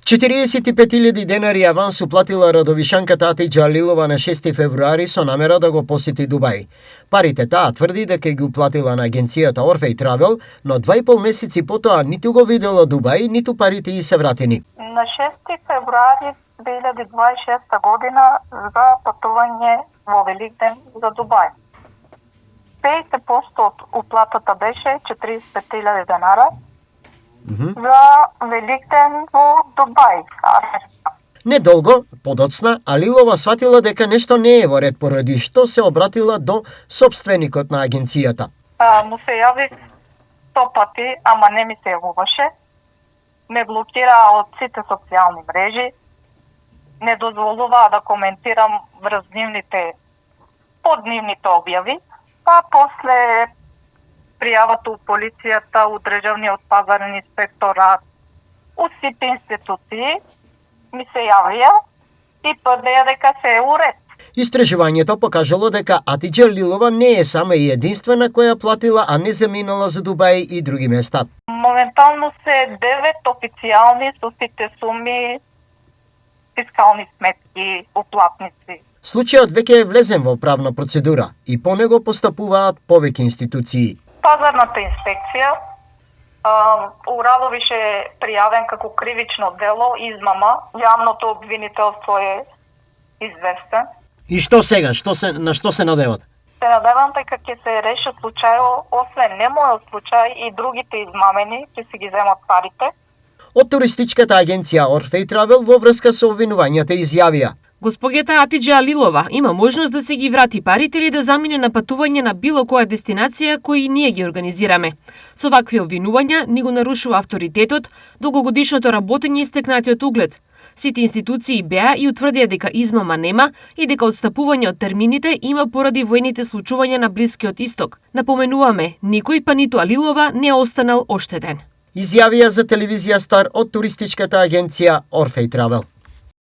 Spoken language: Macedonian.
45.000 денари аванс уплатила радовишанката Атиџа Алилова на 6 февруари со намера да го посети Дубај. Парите таа тврди дека ги уплатила на агенцијата Orphay Travel, но 2,5 месеци потоа ниту го видела Дубај, ниту парите и се вратени. На 6 февруари 2026 година за патување во Великден за Дубај. 50% од уплатата беше 45.000 денара. За Великден во Дубај. Недолго, подоцна, Алилова сватила дека нешто не е во ред, поради што се обратила до сопственикот на агенцијата. Му се јави 100 пати, ама не ми се јавуваше. Ме блокира од сите социјални мрежи. Не дозволува да коментирам врз поднивните објави. Па после пријавата у полицијата, у државниот пазарен инспекторат, у сите институции ми се јавија и тврдеа дека се е уред. Истражувањето покажало дека Атиџа Алилова не е сама и единствена која платила, а не заминала за Дубај и други места. Моментално се 9 официјални со сите суми, фискални сметки, уплатници. Случајот веќе е влезен во правна процедура и по него постапуваат повеќе институции. Пазарната инспекција Урадовише пријавен како кривично дело измама, јавното обвинителство е известен. И што сега? На што се надеват? Се надевам дека ќе се реши случајот, освен не мојот случај и другите измамени, ќе си ги земат парите. Од туристичката агенција Orphay Travel во врска со обвинувањата изјавија: Госпоѓата Атиџа Алилова има можност да се ги врати парите или да замине на патување на било која дестинација кои ние ги организираме. Со вакви обвинувања ни го нарушува авторитетот, долгогодишното работење и стекнатиот углед. Сите институции беа и утврдија дека измама нема и дека отстапување од термините има поради воените случувања на Блискиот Исток. Напоменуваме, никој па ниту Алилова не останал оштетен. Изјавија за телевизија Стар од туристичката агенција Orphay Travel.